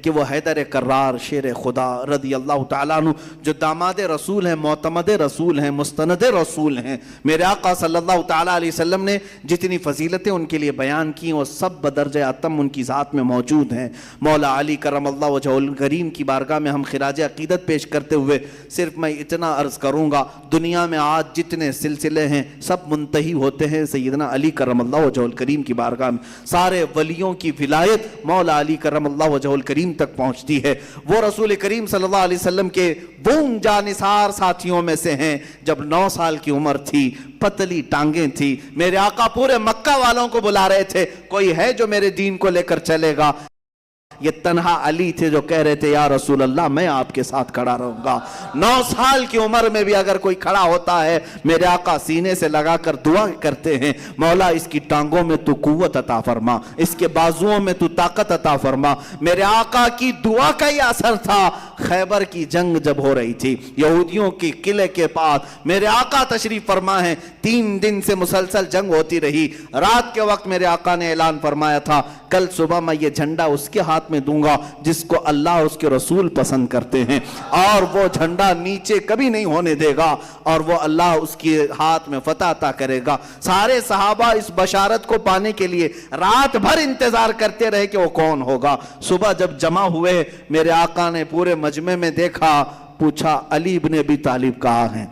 کہ وہ حیدر کرار شیر خدا رضی اللہ تعالیٰ عنہ جو داماد رسول ہیں، معتمد رسول ہیں، مستند رسول ہیں، میرے آقا صلی اللہ تعالیٰ علیہ وسلم نے جتنی فضیلتیں ان کے لیے بیان کی وہ سب بدرجہ اتم ان کی ذات میں موجود ہیں۔ مولا علی کرم اللہ وجہہ الکریم کی بارگاہ میں ہم خراج عقیدت پیش کرتے ہوئے صرف میں اتنا عرض کروں گا، دنیا میں آج جتنے سلسلے ہیں سب منتہی ہوتے ہیں سیدنا علی کرم اللہ وجہہ الکریم کی بارگاہ میں۔ سارے ولیوں کی ولایت مولا علی کرم اللہ وجہہ الکریم تک پہنچتی ہے۔ وہ رسول کریم صلی اللہ علیہ وسلم کے وہ جانثار ساتھیوں میں سے ہیں جب 9 سال کی عمر تھی، پتلی ٹانگیں تھی، میرے آقا پورے مکہ والوں کو بلا رہے تھے، کوئی ہے جو میرے دین کو لے کر چلے گا؟ یہ تنہا علی تھے جو کہہ رہے تھے یا رسول اللہ میں آپ کے ساتھ کھڑا رہوں گا۔ 9 سال کی عمر میں بھی اگر کوئی کھڑا ہوتا ہے میرے آقا سینے سے لگا کر دعا کرتے ہیں، مولا اس کی ٹانگوں میں تو قوت عطا فرما، اس کے بازوؤں میں تو طاقت عطا فرما۔ میرے آقا کی دعا کا یہ اثر تھا۔ خیبر کی جنگ جب ہو رہی تھی، یہودیوں کی قلعے کے پاس میرے آقا تشریف فرما ہے، 3 دن سے مسلسل جنگ ہوتی رہی۔ رات کے وقت میرے آقا نے اعلان فرمایا تھا کل صبح میں یہ جھنڈا اس کے ہاتھ میں دوں گا جس کو اللہ اس کے رسول پسند کرتے ہیں، اور وہ جھنڈا نیچے کبھی نہیں ہونے دے گا، اور وہ اللہ اس کے ہاتھ میں فتح عطا کرے گا۔ سارے صحابہ اس بشارت کو پانے کے لیے رات بھر انتظار کرتے رہے کہ وہ کون ہوگا۔ صبح جب جمع ہوئے میرے آقا نے پورے مجمع میں دیکھا، پوچھا علی بن ابی طالب کہاں ہیں؟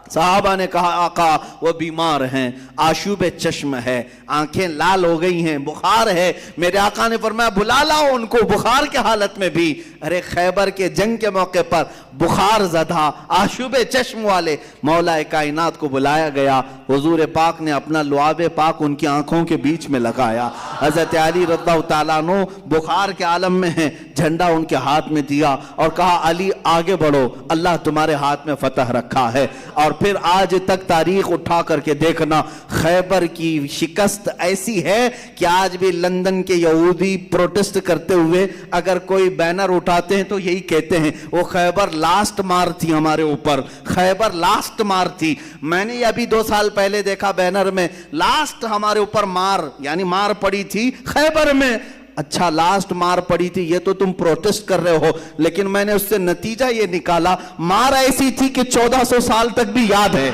صحابہ نے کہا آقا وہ بیمار ہیں، آشوب چشم ہے، آنکھیں لال ہو گئی ہیں، بخار ہے۔ میرے آقا نے فرمایا بلا لاؤ ان کو، بخار کے حالت میں بھی۔ ارے خیبر کے جنگ کے موقع پر بخار زدہ آشوب چشم والے مولا کائنات کو بلایا گیا۔ حضور پاک نے اپنا لعاب پاک ان کی آنکھوں کے بیچ میں لگایا۔ حضرت علی رضی اللہ تعالیٰ عنہ بخار کے عالم میں ہیں، جھنڈا ان کے ہاتھ میں دیا اور کہا علی آگے بڑھو، اللہ تمہارے ہاتھ میں فتح رکھا ہے۔ اور پھر آج تک تاریخ اٹھا کر کے دیکھنا، خیبر کی شکست ایسی ہے کہ آج بھی لندن کے یہودی پروٹسٹ کرتے ہوئے اگر کوئی بینر اٹھاتے ہیں تو یہی کہتے ہیں وہ خیبر لاسٹ مار تھی ہمارے اوپر، خیبر لاسٹ مار تھی۔ میں نے ابھی 2 سال پہلے دیکھا بینر میں لاسٹ ہمارے اوپر مار، یعنی مار پڑی تھی خیبر میں۔ اچھا لاسٹ مار پڑی تھی یہ تو تم پروٹسٹ کر رہے ہو، لیکن میں نے اس سے نتیجہ یہ نکالا مار ایسی تھی کہ 1400 سال تک بھی یاد ہے۔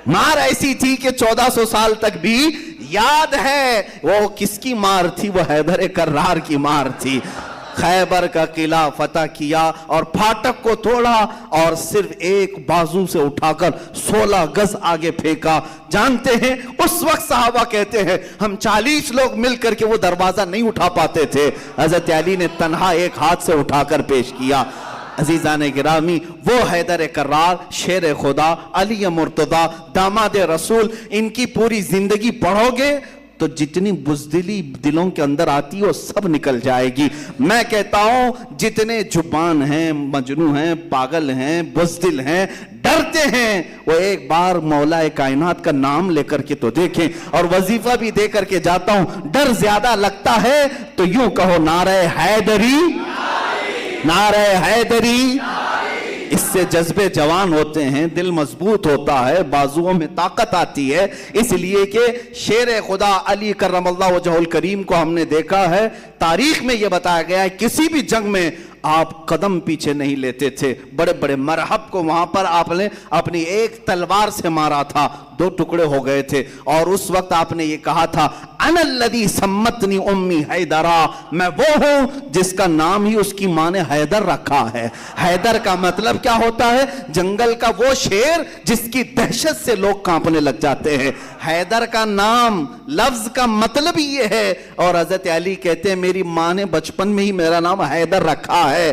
مار ایسی تھی کہ 1400 سال تک بھی یاد ہے۔ وہ کس کی مار تھی؟ وہ حیدر کرار کی مار تھی۔ خیبر کا قلعہ فتح کیا اور پھاٹک کو توڑا اور صرف ایک بازو سے اٹھا کر 16 گز آگے پھینکا۔ جانتے ہیں اس وقت صحابہ کہتے ہیں ہم 40 لوگ مل کر کے وہ دروازہ نہیں اٹھا پاتے تھے، حضرت علی نے تنہا ایک ہاتھ سے اٹھا کر پیش کیا۔ عزیزان گرامی، وہ حیدر کرار شیر خدا علی مرتضی داماد رسول، ان کی پوری زندگی پڑھو گے تو جتنی بزدلی دلوں کے اندر آتی ہے وہ سب نکل جائے گی۔ میں کہتا ہوں جتنے جبان ہیں، مجنون ہیں، پاگل ہیں، بزدل ہیں، ڈرتے ہیں، وہ ایک بار مولا کائنات کا نام لے کر کے تو دیکھیں۔ اور وظیفہ بھی دے کر کے جاتا ہوں، ڈر زیادہ لگتا ہے تو یوں کہو نعرہ حیدری، نعرہ حیدری۔ اس سے جذبے جوان ہوتے ہیں، دل مضبوط ہوتا ہے، بازوؤں میں طاقت آتی ہے۔ اس لیے کہ شیر خدا علی کرم اللہ وجہہ الکریم کو ہم نے دیکھا ہے، تاریخ میں یہ بتایا گیا ہے کسی بھی جنگ میں آپ قدم پیچھے نہیں لیتے تھے۔ بڑے بڑے مرحب کو وہاں پر آپ نے اپنی ایک تلوار سے مارا تھا، 2 ٹکڑے ہو گئے تھے، اور اس وقت آپ نے یہ کہا تھا انا الذی سمتنی امی حیدرا، میں وہ ہوں جس کا نام ہی اس کی ماں نے حیدر رکھا ہے۔ حیدر کا مطلب کیا ہوتا ہے؟ جنگل کا وہ شیر جس کی دہشت سے لوگ کانپنے لگ جاتے ہیں۔ حیدر کا نام لفظ کا مطلب ہی یہ ہے، اور حضرت علی کہتے ہیں میری ماں نے بچپن میں ہی میرا نام حیدر رکھا ہے۔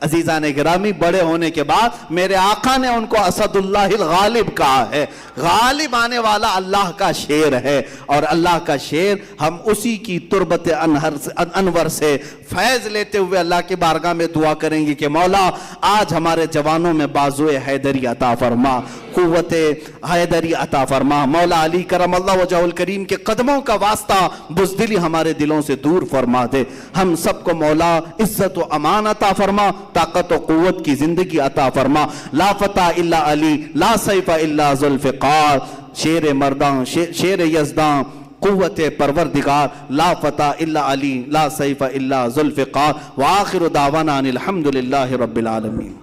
عزیزان گرامی، بڑے ہونے کے بعد میرے آقا نے ان کو اسد اللہ الغالب کہا ہے، غالب آنے والا اللہ کا شیر ہے، اور اللہ کا شیر ہم اسی کی تربت انور سے فیض لیتے ہوئے اللہ کی بارگاہ میں دعا کریں گے کہ مولا آج ہمارے جوانوں میں بازو حیدری عطا فرما، قوت حیدری عطا فرما۔ مولا علی کرم اللہ وجہہ الکریم کے قدموں کا واسطہ بزدلی ہمارے دلوں سے دور فرما دے۔ ہم سب کو مولا عزت و امان عطا فرما، طاقت و قوت کی زندگی عطا فرما۔ لا فتح الا علی، لا سیف الا ذوالفقار، شیر مرداں، شیر یزداں، قوت پروردگار، لا فتح الا علی، لا سیف الا ذوالفقار، وآخر دعوانا ان الحمد للہ رب العالمین۔